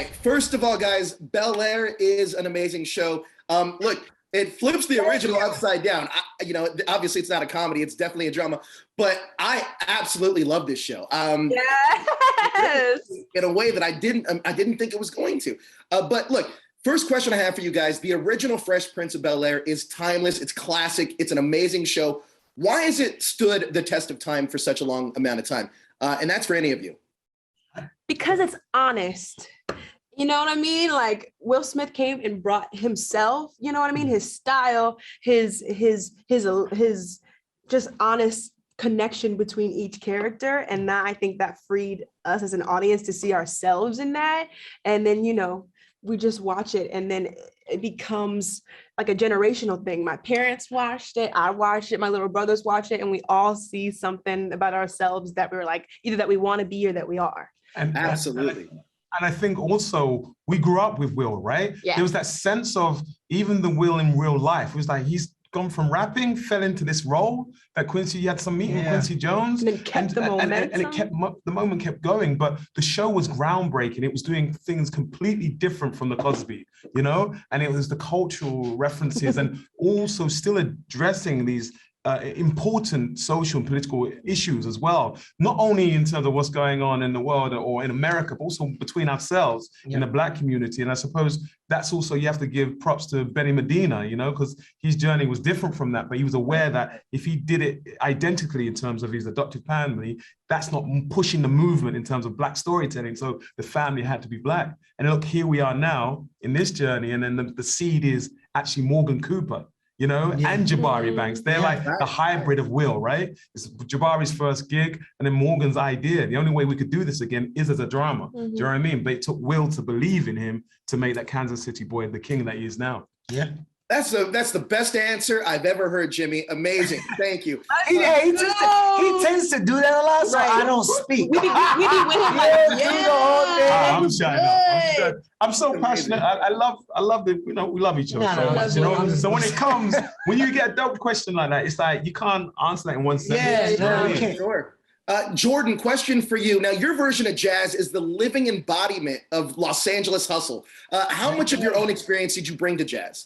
right. First of all, guys, Bel-Air is an amazing show. Look, it flips the original upside down. Obviously it's not a comedy, it's definitely a drama, but I absolutely love this show. Yes. In a way that I didn't think it was going to. But look, first question I have for you guys, the original Fresh Prince of Bel-Air is timeless, it's classic, it's an amazing show. Why has it stood the test of time for such a long amount of time? And that's for any of you. Because it's honest. You know what I mean? Like Will Smith came and brought himself, you know what I mean? His style, his just honest connection between each character. And that, I think that freed us as an audience to see ourselves in that. And then, we just watch it and then it becomes like a generational thing. My parents watched it, I watched it, my little brothers watched it, and we all see something about ourselves that we're like, either that we want to be or that we are. And absolutely. And I think also we grew up with Will, right? Yeah. There was that sense of even the Will in real life. It was like he's gone from rapping, fell into this role that Quincy, you had some meeting with Quincy Jones. And then kept the momentum. And it kept, the moment kept going, but the show was groundbreaking. It was doing things completely different from the Cosby, And it was the cultural references and also still addressing these important social and political issues as well, not only in terms of what's going on in the world or in America, but also between ourselves in the Black community. And I suppose that's also, you have to give props to Benny Medina, because his journey was different from that, but he was aware that if he did it identically in terms of his adoptive family, that's not pushing the movement in terms of Black storytelling. So the family had to be Black. And look, here we are now in this journey. And then the seed is actually Morgan Cooper, and Jabari Banks. They're like the hybrid of Will, right? It's Jabari's first gig and then Morgan's idea. The only way we could do this again is as a drama. Do you know what I mean? But it took Will to believe in him to make that Kansas City boy the king that he is now. Yeah. That's the best answer I've ever heard, Jimmy. Amazing. Thank you. He tends to do that a lot, so I don't speak. We be with him I'm shy. I'm so passionate. I love the, we love each other so much, So when it comes, when you get a dope question like that, it's like, you can't answer that in one sentence. Yeah, sure. Jordan, question for you. Now, your version of jazz is the living embodiment of Los Angeles hustle. How much of your own experience did you bring to jazz?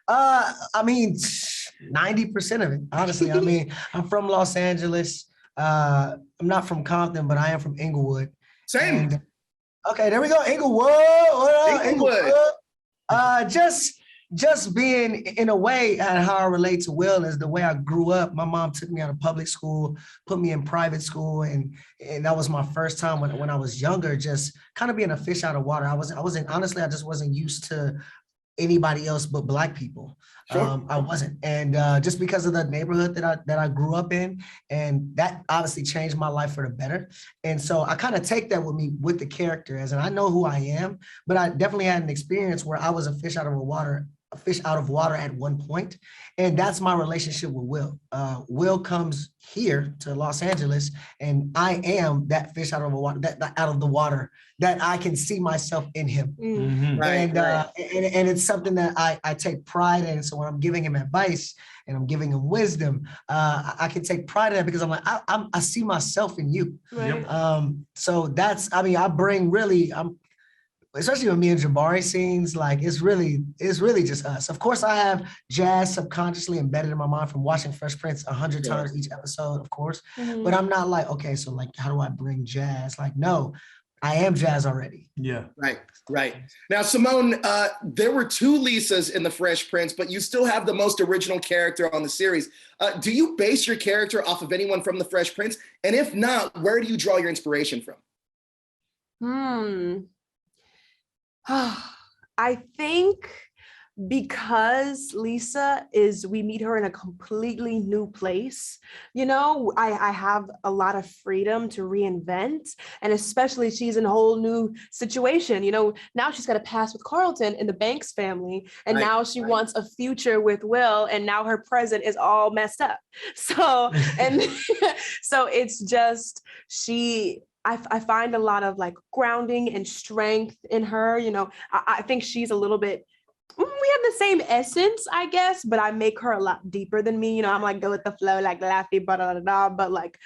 90% of it, honestly. I'm from Los Angeles. I'm not from Compton, but I am from Inglewood. Same. And, okay, there we go. Inglewood. What up? Inglewood. Just being, in a way, and how I relate to Will is the way I grew up. My mom took me out of public school, put me in private school, and that was my first time when I was younger, just kind of being a fish out of water. I just wasn't used to anybody else but Black people. Sure. I wasn't. And just because of the neighborhood that I grew up in, and that obviously changed my life for the better. And so I kind of take that with me with the character, as in I know who I am, but I definitely had an experience where I was a fish out of water at one point. And that's my relationship with Will. Will comes here to Los Angeles, and I am that fish out of the water, that I can see myself in him. Mm-hmm. And it's something that I take pride in. So when I'm giving him advice and I'm giving him wisdom, I can take pride in that because I'm like, I see myself in you. Right. So that's, I bring really, especially with me and Jabari scenes, like it's really just us. Of course, I have jazz subconsciously embedded in my mind from watching Fresh Prince 100 times each episode, of course. Mm-hmm. But I'm not like, okay, so like, how do I bring jazz? Like, no, I am jazz already. Yeah. Right. Now, Simone, there were 2 Lisas in the Fresh Prince, but you still have the most original character on the series. Do you base your character off of anyone from the Fresh Prince? And if not, where do you draw your inspiration from? I think because Lisa we meet her in a completely new place, I have a lot of freedom to reinvent, and especially she's in a whole new situation. Now she's got to pass with Carlton in the Banks family, and now she wants a future with Will, and now her present is all messed up. So, so it's just, I find a lot of like grounding and strength in her. I think she's a little bit We have the same essence, I guess, but I make her a lot deeper than me. You know, I'm like go with the flow, like laughy, but like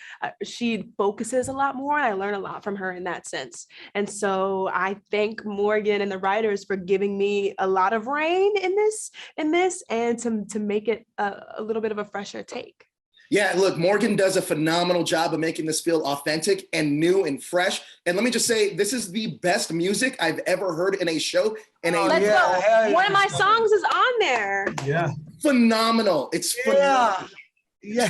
she focuses a lot more. And I learn a lot from her in that sense. And so I thank Morgan and the writers for giving me a lot of reign in this, and to make it a little bit of a fresher take. Yeah, look, Morgan does a phenomenal job of making this feel authentic and new and fresh. And let me just say, this is the best music I've ever heard in a show. Let's go. One of my songs is on there. Yeah. Phenomenal. It's phenomenal. Yeah.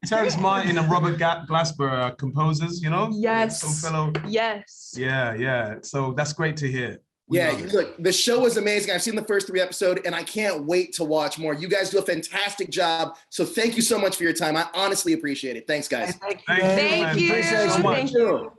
Terrence Martin and Robert Glasper are composers, you know? Yes. Some fellow. Yes. Yeah. So that's great to hear. Yeah, look, the show is amazing. I've seen the first 3 episodes and I can't wait to watch more. You guys do a fantastic job. So thank you so much for your time. I honestly appreciate it. Thanks, guys. Thank you. Thank you. Thank you. Appreciate you so much. Thank you.